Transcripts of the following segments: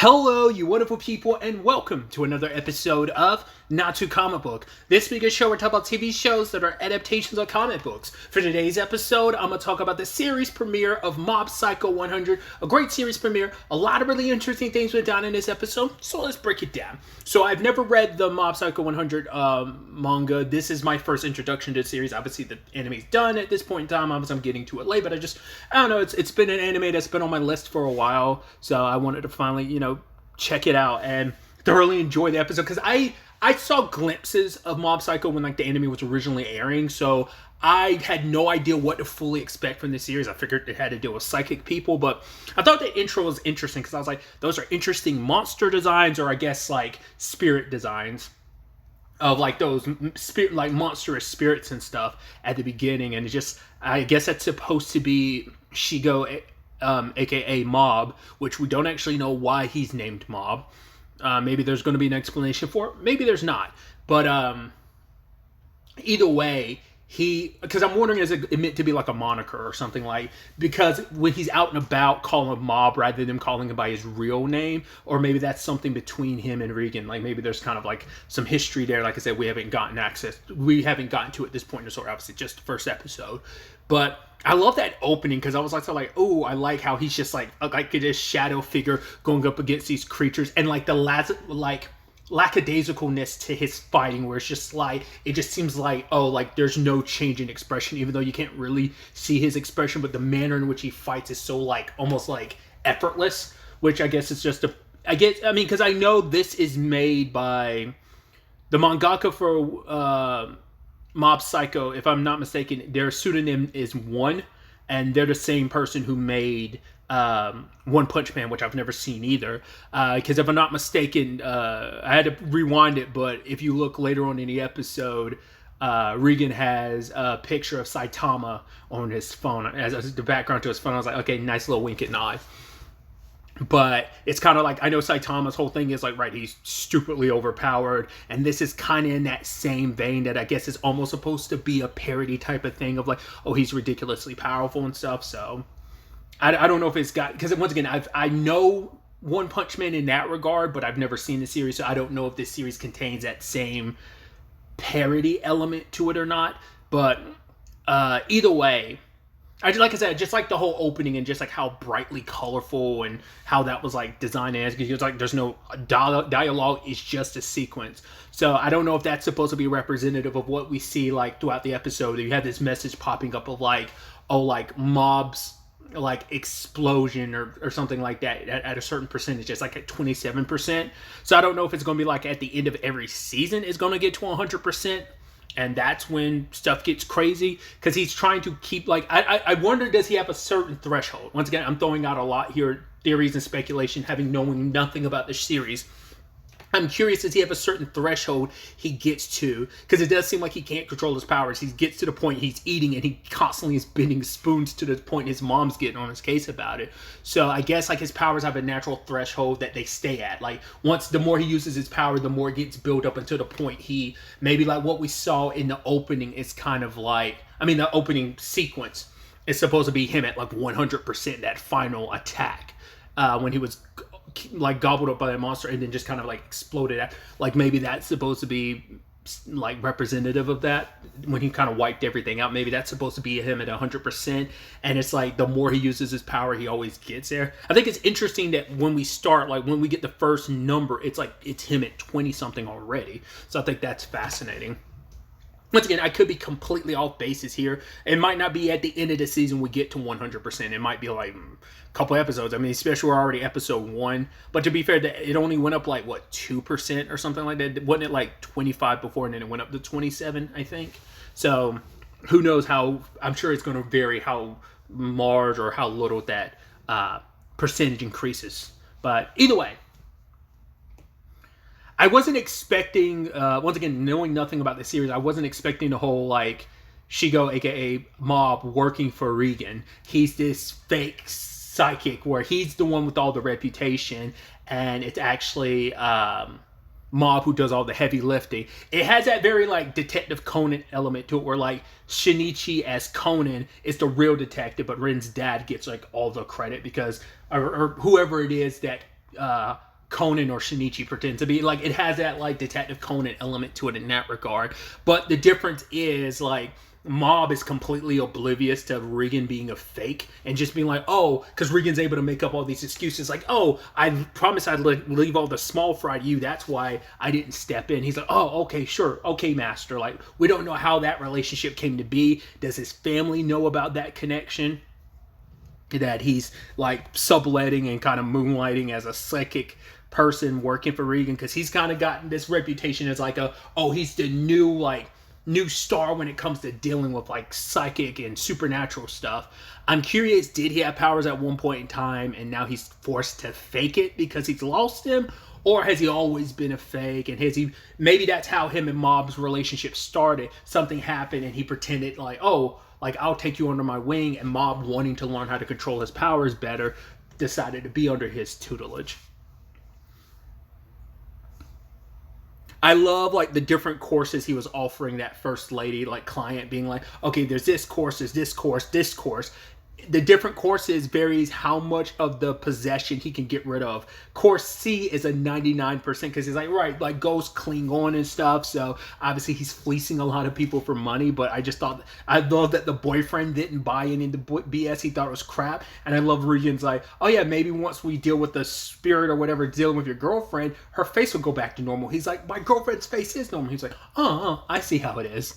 Hello, you wonderful people, and welcome to another episode of Not Too Comic Book. This week is show we're talking about TV shows that are adaptations of comic books. For today's episode, I'm going to talk about the series premiere of Mob Psycho 100, a great series premiere. A lot of really interesting things went down in this episode, so let's break it down. So I've never read the Mob Psycho 100 manga. This is my first introduction to the series. Obviously, the anime's done at this point in time. Obviously, I'm getting to it late, but I don't know. It's been an anime that's been on my list for a while, so I wanted to finally, check it out and thoroughly enjoy the episode, because I saw glimpses of Mob Psycho when the anime was originally airing, so I had no idea what to fully expect from this series. I figured it had to deal with psychic people, but I thought the intro was interesting because I was like, those are interesting monster designs, or I guess spirit designs of those spirit, monstrous spirits and stuff at the beginning. And I guess that's supposed to be Shigo, aka Mob, which we don't actually know why he's named Mob. Maybe there's going to be an explanation for it, maybe there's not, but either way, because I'm wondering, is it meant to be like a moniker or something, because when he's out and about, call him Mob rather than calling him by his real name, or maybe that's something between him and Regan. Maybe there's kind of some history there. Like I said, we haven't gotten to at this point in the story, obviously just the first episode. But I love that opening because I was oh, I like how he's just like this shadow figure going up against these creatures, and the lackadaisicalness to his fighting, where it's just it just seems there's no change in expression, even though you can't really see his expression, but the manner in which he fights is so almost effortless, which I guess is just because I know this is made by the mangaka for Mob Psycho. If I'm not mistaken, their pseudonym is One, and they're the same person who made One Punch Man, which I've never seen either. Because if I'm not mistaken, I had to rewind it, but if you look later on in the episode, Regan has a picture of Saitama on his phone as the background to his phone. I was like, okay, nice little wink and nod. But it's kind of I know Saitama's whole thing is he's stupidly overpowered, and this is kind of in that same vein, that I guess is almost supposed to be a parody type of thing of he's ridiculously powerful and stuff. So I don't know if it's got, because once again, I know One Punch Man in that regard, but I've never seen the series, so I don't know if this series contains that same parody element to it or not. But either way, like I said, just the whole opening, and just how brightly colorful and how that was designed as, because there's no dialogue, it's just a sequence. So I don't know if that's supposed to be representative of what we see throughout the episode. You have this message popping up of Mob's explosion or something like that at a certain percentage. It's at 27%. So I don't know if it's going to be at the end of every season is going to get to 100%. And that's when stuff gets crazy, because he's trying to keep I wonder, does he have a certain threshold? Once again, I'm throwing out a lot here, theories and speculation, knowing nothing about the series. I'm curious, does he have a certain threshold he gets to? Because it does seem like he can't control his powers. He gets to the point he's eating, and he constantly is bending spoons to the point his mom's getting on his case about it. So I guess his powers have a natural threshold that they stay at. Once the more he uses his power, the more it gets built up until the point he, maybe what we saw in the opening is kind of the opening sequence is supposed to be him at 100%, that final attack, when he was gobbled up by that monster and then just kind of exploded out. Maybe that's supposed to be representative of that, when he kind of wiped everything out. Maybe that's supposed to be him at 100%, and it's the more he uses his power, he always gets there. I think it's interesting that when we start, when we get the first number, it's it's him at 20 something already. So I think that's fascinating. Once again, I could be completely off bases here. It might not be at the end of the season we get to 100%. It might be a couple episodes. Especially we're already episode 1. But to be fair, it only went up 2% or something like that. Wasn't it 25 before, and then it went up to 27, I think? So who knows how, I'm sure it's going to vary how large or how little that percentage increases. But either way, I wasn't expecting, once again, knowing nothing about the series, I wasn't expecting the whole, Shigo, aka Mob, working for Regan. He's this fake psychic where he's the one with all the reputation, and it's actually Mob who does all the heavy lifting. It has that very Detective Conan element to it, where Shinichi as Conan is the real detective, but Ren's dad gets all the credit, because or whoever it is that Conan or Shinichi pretend to be. Like, it has that like Detective Conan element to it in that regard. But the difference is like Mob is completely oblivious to Regan being a fake and just being like, oh, because Regan's able to make up all these excuses like, oh, I promised I'd leave all the small fry to you, that's why I didn't step in. He's like, oh, okay, sure, okay, master. Like, we don't know how that relationship came to be. Does his family know about that connection? That he's like subletting and kind of moonlighting as a psychic person working for Regan, because he's kind of gotten this reputation as like he's the new star when it comes to dealing with like psychic and supernatural stuff. I'm curious, did he have powers at one point in time and now he's forced to fake it because he's lost him? Or has he always been a fake? And maybe that's how him and Mob's relationship started. Something happened and he pretended like, oh, like I'll take you under my wing, and Mob, wanting to learn how to control his powers better, decided to be under his tutelage. I love like the different courses he was offering that first lady, like client, being like, okay, there's this course, this course. The different courses varies how much of the possession he can get rid of. Course C is a 99% because he's like, right, like ghosts cling on and stuff. So obviously he's fleecing a lot of people for money. But I love that the boyfriend didn't buy any of the BS. He thought it was crap. And I love Regan's like, oh yeah, maybe once we deal with the spirit or whatever dealing with your girlfriend, her face will go back to normal. He's like, my girlfriend's face is normal. He's like, I see how it is.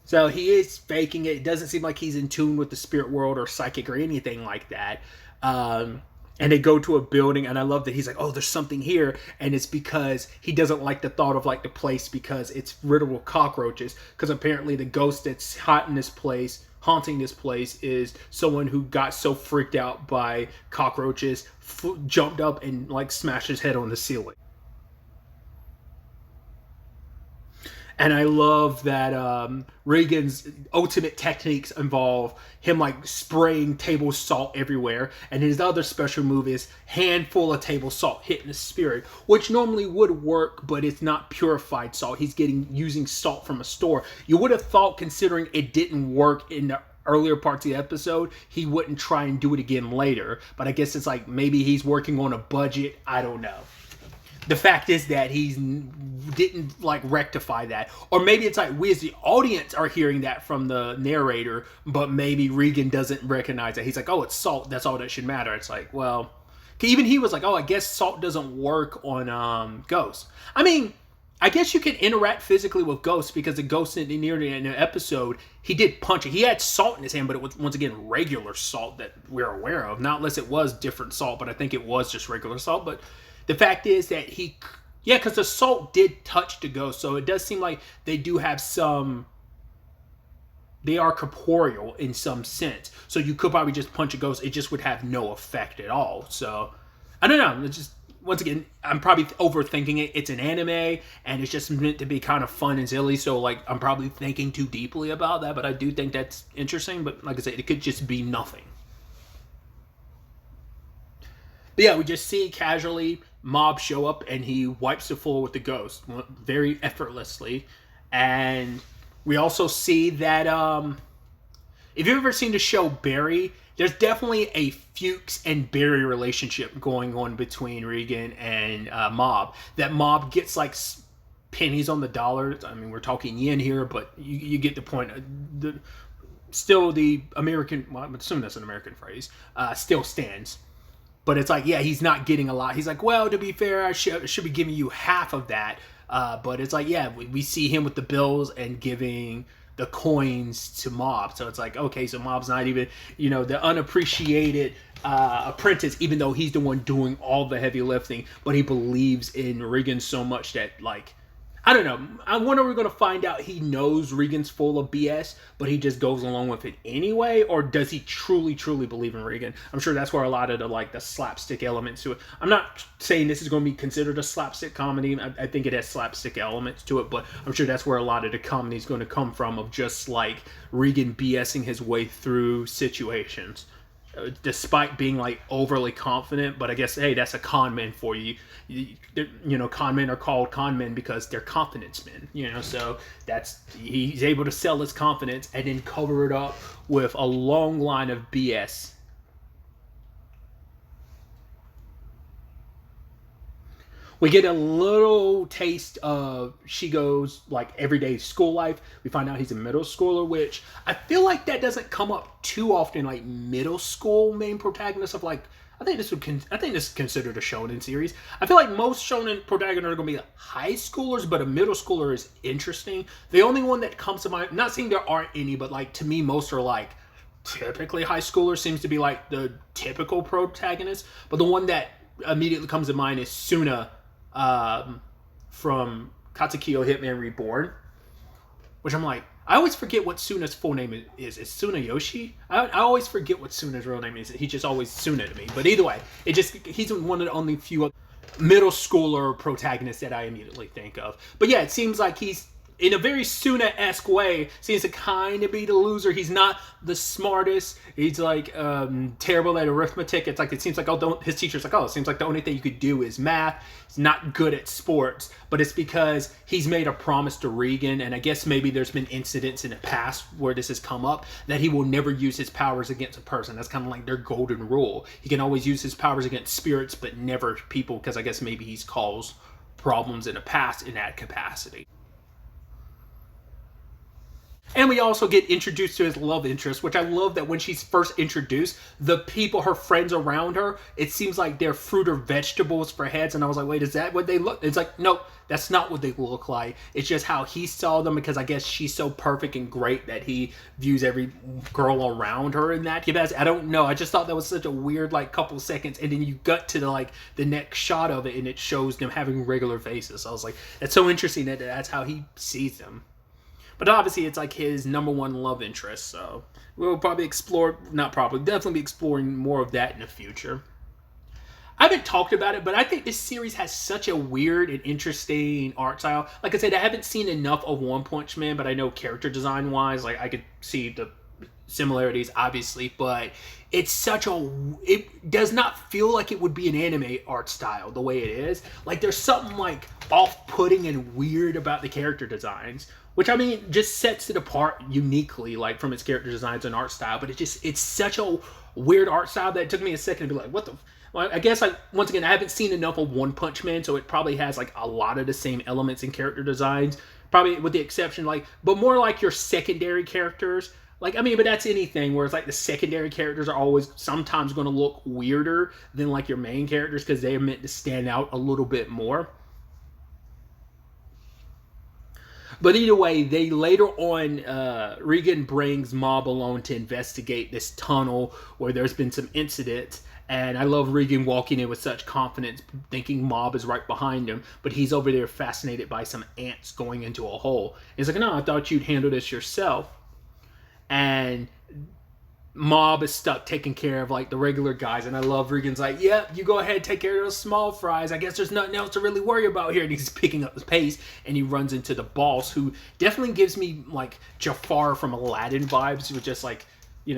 So he is faking it. It doesn't seem like he's in tune with the spirit world or psychic or anything like that. And they go to a building, and I love that he's like, oh, there's something here. And it's because he doesn't like the thought of like the place because it's riddled with cockroaches. Because apparently the ghost that's haunting this place is someone who got so freaked out by cockroaches, jumped up and like smashed his head on the ceiling. And I love that Regan's ultimate techniques involve him like spraying table salt everywhere. And his other special move is handful of table salt hitting the spirit, which normally would work, but it's not purified salt. He's using salt from a store. You would have thought, considering it didn't work in the earlier parts of the episode, he wouldn't try and do it again later. But I guess it's like maybe he's working on a budget. I don't know. The fact is that he didn't like rectify that. Or maybe it's like we as the audience are hearing that from the narrator, but maybe Regan doesn't recognize that. He's like, oh, it's salt. That's all that should matter. It's like, well, even he was like, oh, I guess salt doesn't work on ghosts. I mean, I guess you can interact physically with ghosts because the ghost in the episode, he did punch it. He had salt in his hand, but it was, once again, regular salt that we're aware of. Not unless it was different salt, but I think it was just regular salt. But the fact is that because the salt did touch the ghost, so it does seem like they do have they are corporeal in some sense. So you could probably just punch a ghost, it just would have no effect at all. So, I don't know, it's just, once again, I'm probably overthinking it. It's an anime, and it's just meant to be kind of fun and silly, so like, I'm probably thinking too deeply about that, but I do think that's interesting, but like I said, it could just be nothing. But yeah, we just see casually Mob show up and he wipes the floor with the ghost very effortlessly. And we also see that if you've ever seen the show Barry, there's definitely a Fuchs and Barry relationship going on between Regan and Mob. That Mob gets like pennies on the dollar. I mean, we're talking yen here, but you get the point. Still the American, well, I'm assuming that's an American phrase, still stands. But it's like, yeah, he's not getting a lot. He's like, well, to be fair, I should be giving you half of that. But it's like, yeah, we see him with the bills and giving the coins to Mob. So it's like, okay, so Mob's not even, the unappreciated apprentice, even though he's the one doing all the heavy lifting. But he believes in Regan so much that, like, I don't know. I wonder if we're going to find out he knows Regan's full of BS, but he just goes along with it anyway, or does he truly, truly believe in Regan? I'm sure that's where a lot of the slapstick elements to it. I'm not saying this is going to be considered a slapstick comedy. I think it has slapstick elements to it, but I'm sure that's where a lot of the comedy is going to come from, of just like Regan BSing his way through situations. Despite being like overly confident, but I guess, hey, that's a con man for you. Con men are called con men because they're confidence men, so he's able to sell his confidence and then cover it up with a long line of BS. We get a little taste of Shigo's like everyday school life. We find out he's a middle schooler, which I feel like that doesn't come up too often. Like middle school main protagonists of like, I think this is considered a shonen series. I feel like most shonen protagonists are going to be high schoolers, but a middle schooler is interesting. The only one that comes to mind, not saying there aren't any, but like to me, most are like typically high schoolers. Seems to be like the typical protagonist. But the one that immediately comes to mind is Suna. From Katsukyo Hitman Reborn, which I'm like, I always forget what Suna's full name is. Is Suna Yoshi? I always forget what Suna's real name is. He's just always Suna to me. But either way, he's one of the only few middle schooler protagonists that I immediately think of. But yeah, it seems like he's, in a very Suna-esque way, seems to kind of be the loser. He's not the smartest. He's like terrible at arithmetic. It's like, it seems like his teacher's like, oh, it seems like the only thing you could do is math. He's not good at sports, but it's because he's made a promise to Regan, and I guess maybe there's been incidents in the past where this has come up, that he will never use his powers against a person. That's kind of like their golden rule. He can always use his powers against spirits, but never people, because I guess maybe he's caused problems in the past in that capacity. And we also get introduced to his love interest, which I love that when she's first introduced, the people, her friends around her, it seems like they're fruit or vegetables for heads. And I was like, wait, is that what they look? It's like, nope, that's not what they look like. It's just how he saw them, because I guess she's so perfect and great that he views every girl around her in that. I don't know. I just thought that was such a weird like couple seconds. And then you got to the next shot of it and it shows them having regular faces. So I was like, that's so interesting that that's how he sees them. But obviously, it's like his number one love interest, so we'll probably definitely be exploring more of that in the future. I haven't talked about it, but I think this series has such a weird and interesting art style. Like I said, I haven't seen enough of One Punch Man, but I know character design-wise, like I could see the similarities, obviously, but it does not feel like it would be an anime art style the way it is. Like there's something like off-putting and weird about the character designs, which I mean just sets it apart uniquely, like from its character designs and art style. But it's such a weird art style that it took me a second to be like, what the. Well, I guess once again, I haven't seen enough of One Punch Man, so it probably has like a lot of the same elements in character designs, probably with the exception but more like your secondary characters. But that's anything where it's like the secondary characters are always sometimes going to look weirder than like your main characters because they are meant to stand out a little bit more. But either way, they later on, Regan brings Mob along to investigate this tunnel where there's been some incidents. And I love Regan walking in with such confidence, thinking Mob is right behind him. But he's over there fascinated by some ants going into a hole. He's like, no, I thought you'd handle this yourself. And Mob is stuck taking care of like the regular guys, and I love Regan's like, yep, you go ahead, take care of those small fries. I guess there's nothing else to really worry about here. And he's picking up his pace, and he runs into the boss, who definitely gives me like Jafar from Aladdin vibes. With just like,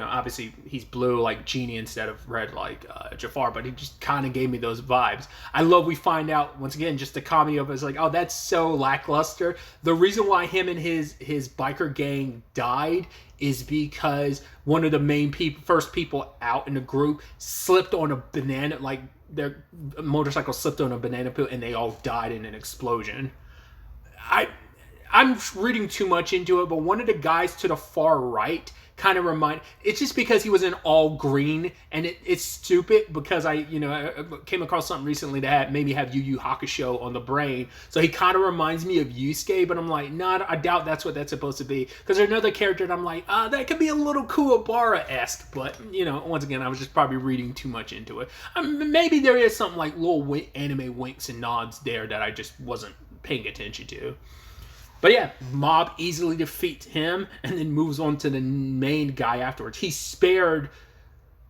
obviously he's blue like Genie instead of red like Jafar, but he just kind of gave me those vibes. I love we find out once again just the comedy of it is like, oh, that's so lackluster. The reason why him and his biker gang died is because one of the first people out in the group slipped on a banana, like their motorcycle slipped on a banana peel, and they all died in an explosion. I'm reading too much into it, but one of the guys to the far right kind of it's just because he was in all green, and it's stupid because I came across something recently that made me have Yu Yu Hakusho on the brain. So he kind of reminds me of Yusuke, but I'm like, nah, I doubt that's what that's supposed to be. Because there's another character that I'm like, that could be a little Kuwabara-esque, but once again, I was just probably reading too much into it. Maybe there is something like little anime winks and nods there that I just wasn't paying attention to. But yeah, Mob easily defeats him and then moves on to the main guy afterwards. He's spared,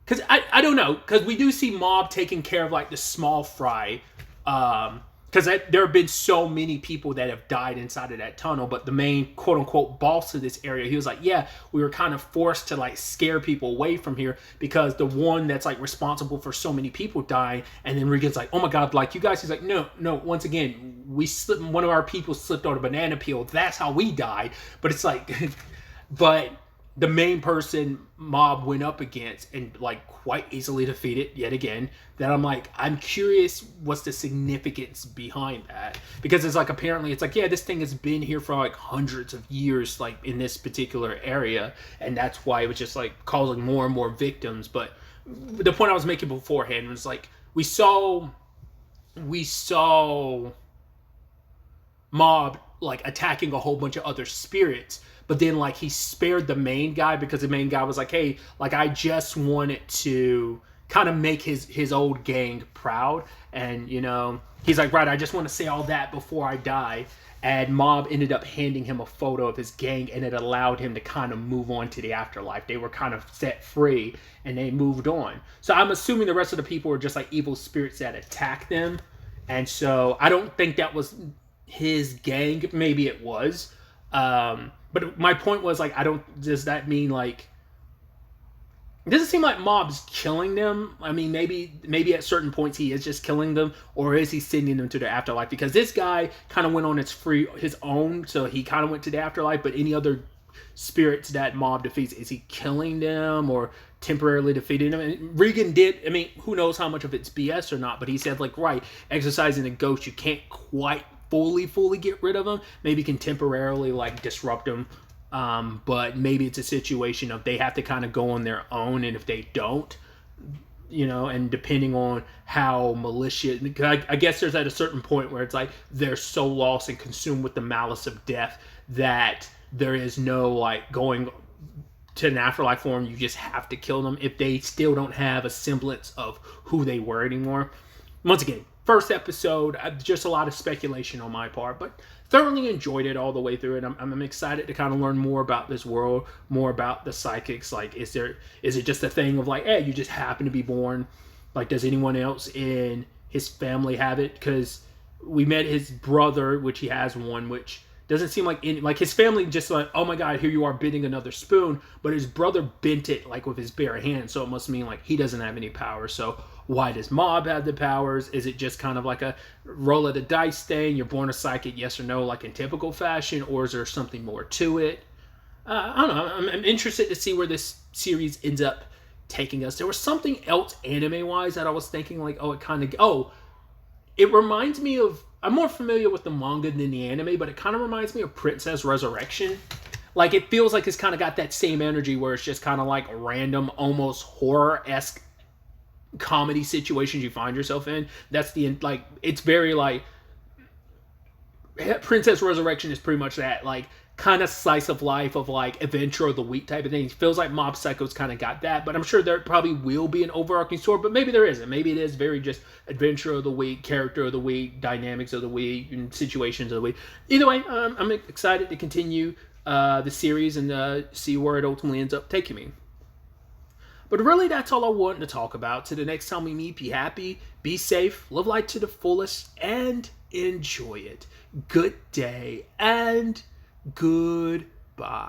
because I don't know, because we do see Mob taking care of like the small fry, because there have been so many people that have died inside of that tunnel, but the main quote-unquote boss of this area, he was like, yeah, we were kind of forced to like scare people away from here because the one that's like responsible for so many people dying. And then Regan's like, oh my god, like you guys, he's like, no, once again, one of our people slipped on a banana peel, that's how we died. But it's like but the main person Mob went up against and like quite easily defeated yet again, that I'm like, I'm curious what's the significance behind that, because it's like, apparently it's like, yeah, this thing has been here for like hundreds of years, like in this particular area, and that's why it was just like causing more and more victims. But the point I was making beforehand was like, we saw Mob like attacking a whole bunch of other spirits, but then like he spared the main guy because the main guy was like, hey, like I just wanted to kind of make his old gang proud, and you know, he's like, right, I just want to say all that before I die. And Mob ended up handing him a photo of his gang, and it allowed him to kind of move on to the afterlife. They were kind of set free and they moved on. So I'm assuming the rest of the people were just like evil spirits that attacked them. And so I don't think that was his gang. Maybe it was. But my point was like, does that mean like, it doesn't seem like Mob's killing them. I mean, maybe at certain points he is just killing them, or is he sending them to the afterlife? Because this guy kind of went on his own, so he kind of went to the afterlife. But any other spirits that Mob defeats, is he killing them or temporarily defeating them? And Regan did. I mean, who knows how much of it's BS or not? But he said like, right, exercising a ghost, you can't quite fully get rid of them. Maybe can temporarily like disrupt them. But maybe it's a situation of they have to kind of go on their own, and if they don't, you know, and depending on how malicious, I guess there's at a certain point where it's like they're so lost and consumed with the malice of death that there is no like going to an afterlife form. You just have to kill them if they still don't have a semblance of who they were anymore. Once again, first episode, just a lot of speculation on my part, but thoroughly enjoyed it all the way through. And I'm excited to kind of learn more about this world, more about the psychics. Like, is it just a thing of like, hey, you just happen to be born? Like, does anyone else in his family have it? Because we met his brother, which he has one, which doesn't seem like like his family just like, oh my God, here you are bending another spoon. But his brother bent it like with his bare hand, so it must mean like he doesn't have any power. So why does Mob have the powers? Is it just kind of like a roll of the dice thing? You're born a psychic, yes or no, like in typical fashion, or is there something more to it? I don't know. I'm interested to see where this series ends up taking us. There was something else anime-wise that I was thinking like, it reminds me of, I'm more familiar with the manga than the anime, but it kind of reminds me of Princess Resurrection. Like, it feels like it's kind of got that same energy where it's just kind of like random, almost horror-esque comedy situations you find yourself in. That's like, it's very like, Princess Resurrection is pretty much that, like, kind of slice of life of like adventure of the week type of thing. It feels like Mob Psycho's kind of got that, but I'm sure there probably will be an overarching story, but maybe there isn't. Maybe it is very just adventure of the week, character of the week, dynamics of the week, and situations of the week. Either way, I'm excited to continue the series and see where it ultimately ends up taking me. But really, that's all I wanted to talk about. Till the next time we meet, be happy, be safe, live life to the fullest, and enjoy it. Good day and goodbye.